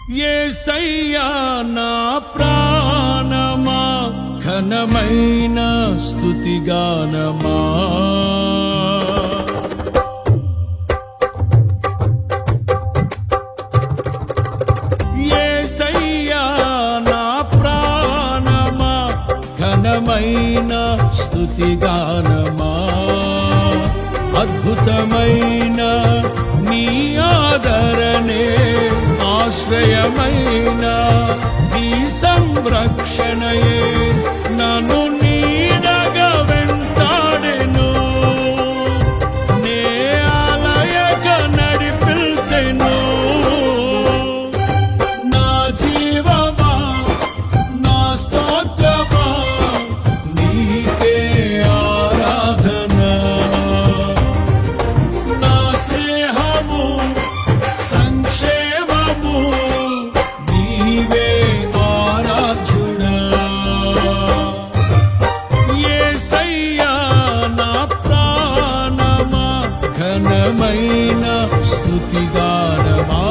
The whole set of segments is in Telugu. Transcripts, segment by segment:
యేసయ్యా నా ప్రాణమా ఘనమైన స్తుతిగానమా యేసయ్యా నా ప్రాణమా ఘనమైన స్తుతిగానమా అద్భుతమైన నీ ఆదరణే ఆశ్రయమైన నీ సంరక్షణయే నన్ను నీడగా వెంటాడెను నే ఆలయగా నడిపించెను నా జీవమా నా స్తోత్రమా నీకే ఆరాధన నా స్నేహము సంక్షేమము నీవే ఆరాధ్యుడా యేసయ్యా నా ప్రాణమా ఘనమైన స్తుతిగానమా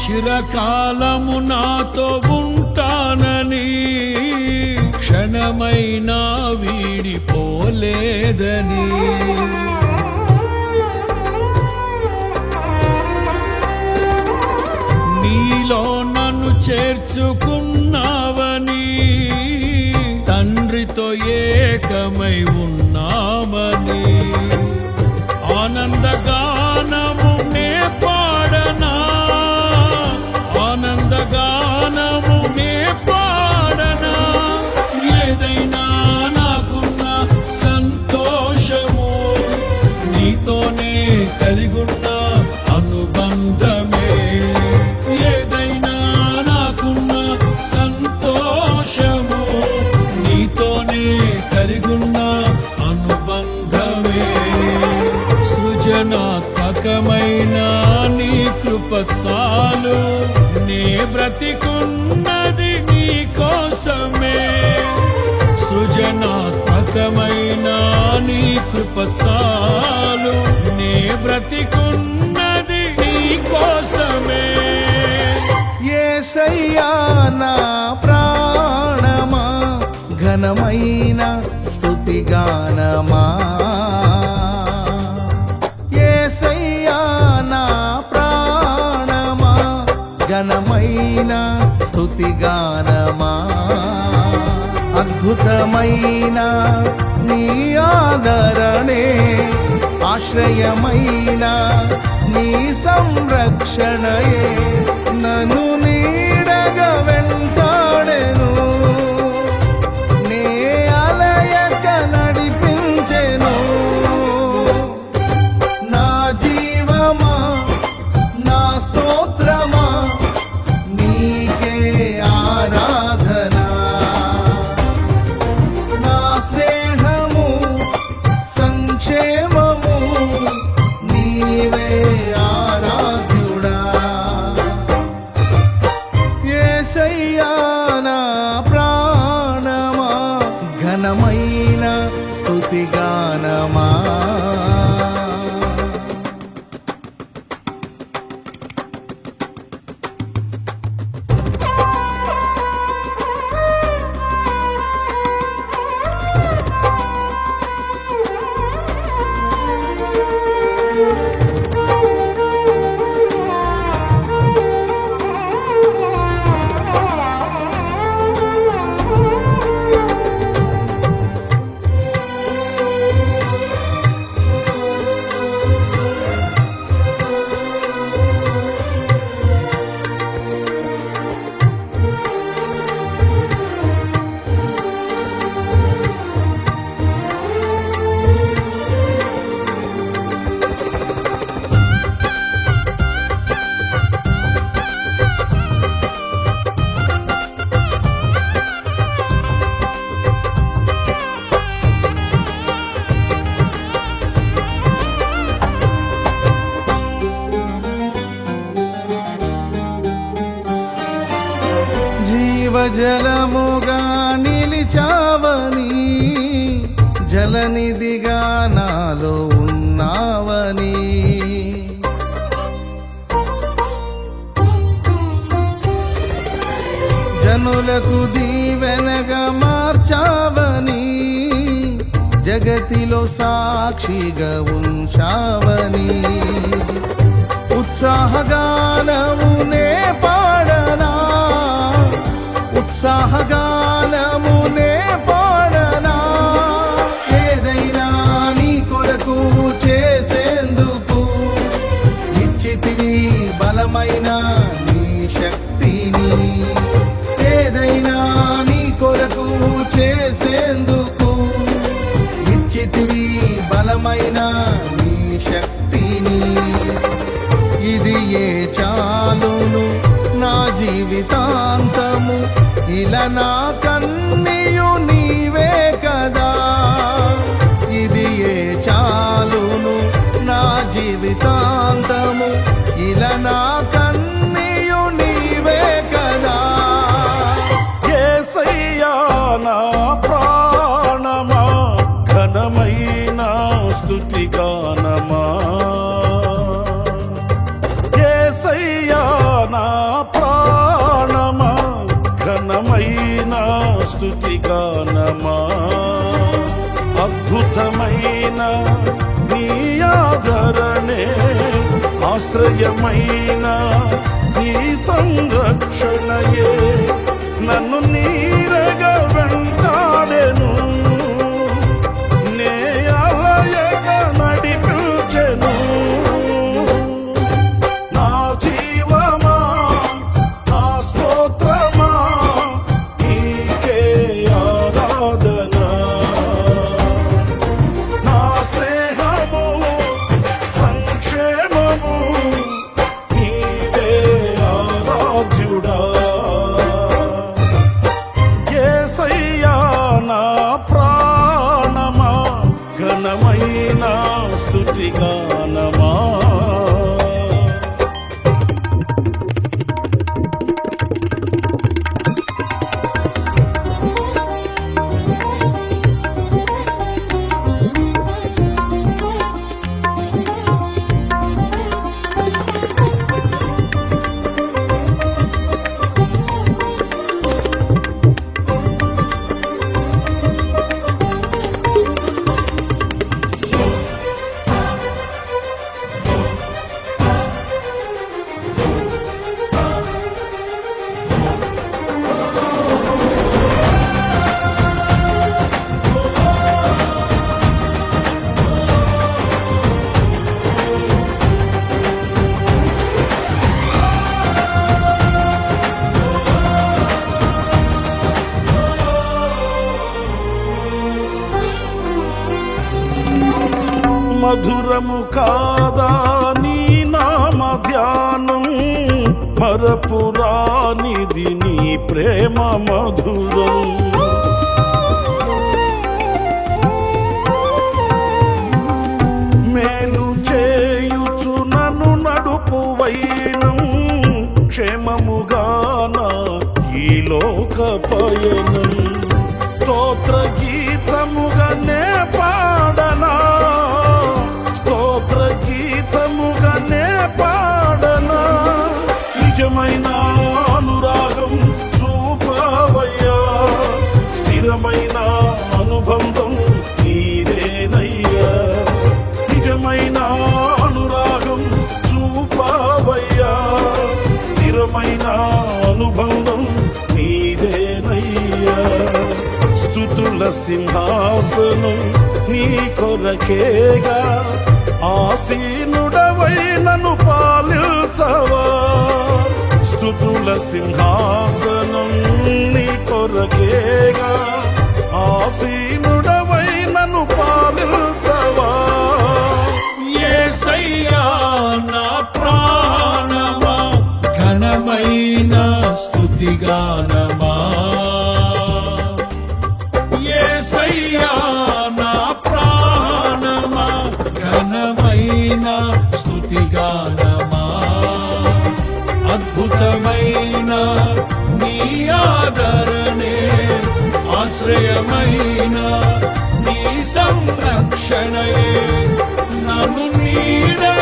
చిరకాలము నాతో ఉంటానని క్షణమైనా వీడిపోలేదని నీలో నన్ను చేర్చుకున్నావని తండ్రితో ఏకమై ఉన్నామని ఆనందగానము నే పాడనా ఆనందగానము నే పాడనా ఏదైనా నాకున్న సంతోషము నీతోనే కలిగున్న అనుబంధమే ఏదైనా నాకున్న సంతోషము నీతోనే కలిగున్న అనుబంధమే సృజనాత్మకమైన నీ కృప చాలు నే బ్రతికున్నది నీ కోసమే సృజనాత్మకమైన నీ కృప చాలు నే బ్రతికున్నది నీ కోసమే యేసయ్యా నా ప్రాణమా ఘనమైన స్తుతిగానమా యేసయ్యా నా ప్రాణమా ఘనమైన స్తుతిగానమా అద్భుతమైన నీ ఆదరణే ఆశ్రయమైన నీ సంరక్షణయే నన్ను నీడగా వెంటాడెను నే ఆలయక నడిపించెను నా జీవమా నా స్తోత్రమా నీకే ఆరాధన నా స్నేహము సంక్షేమము నీవే ఆరాధ్యుడా యేసయ్యా నా ప్రాణమా ఘనమైన స్తుతిగానమా జీవజలముగా నిలిచావని, జలనిధిగా నాలో ఉన్నావని, జనులకు దీవెనగా మార్చావని, జగతిలో సాక్షిగా ఉంచావని, ఉత్సాహగానమునే పాడనా, ఉత్సాహగానమునే పాడనా, ఏదైనా నీ కొరకు చేసేందుకు ఇచ్చితివి బలమైన నీ శక్తిని, ఏదైనా నీ కొరకు చేసేందుకు ఇచ్చితివి బలమైన నీ శక్తిని, ఇది ఏ చాలును నా జీవితాంతము, ఇలా నా కన్నీయు నీవే కదా, ఇది ఏ చాలును నా జీవితాంతము, ఇలా నా కన్నీయు నీవే కదా. యేసయ్యా నా ప్రాణమా, ఘనమైన స్తుతి గానమా, యేసయ్యా నా ప్రాణమా, ఘనమైన స్తుతి గానమా, అద్భుతమైన నీ ఆదరణే, ఆశ్రయమైన నీ సంరక్షణయే నన్ను నీడగా వెంటాడెను, నే అలయగా నడిపించెను. నా జీవమా, నా స్తోత్రమా, నీకే ఆరాధన. నా స్నేహము, సంక్షేమము, నీవే ఆరాధ్యుడా. యేసయ్యా నా ప్రాణమా, ఘనమైన స్తుతి గానమా. మధురము కాదా నీ నామ ధ్యానం, మరపురానిది నీ ప్రేమ మధురం. మేలు చేయుచు నన్ను నడుపు వైనం, క్షేమముగాన ఈ లోక పయనం. స్తోత్ర గీతముగానే పాడనా, స్తోత్ర గీతముగానే పాడనా, నిజమైన అనురాగం చూపవయ్యా, స్థిరమైన అనుబంధం నీదేనయ్యా, నిజమైన అనురాగం చూపవయ్యా, స్థిరమైన అనుబంధం నీదేనయ్యా. స్తుతుల సింహాసనం నీ కొరకేగా, ఆసీనుడవై నన్ను పాలించవా. స్తుతుల సింహాసనం నీ కొరకేగా, ఆసీనుడవై నన్ను పాలించవా. యేసయ్యా నా ప్రాణమా, ఘనమైన స్తుతిగానమా, యేసయ్యా నా ప్రాణమా, ఘనమైన స్తుతిగానమా, అద్భుతమైన నీ ఆదరణే ఆశ్రయమైన నీ సంరక్షణయే నన్ను నీడగా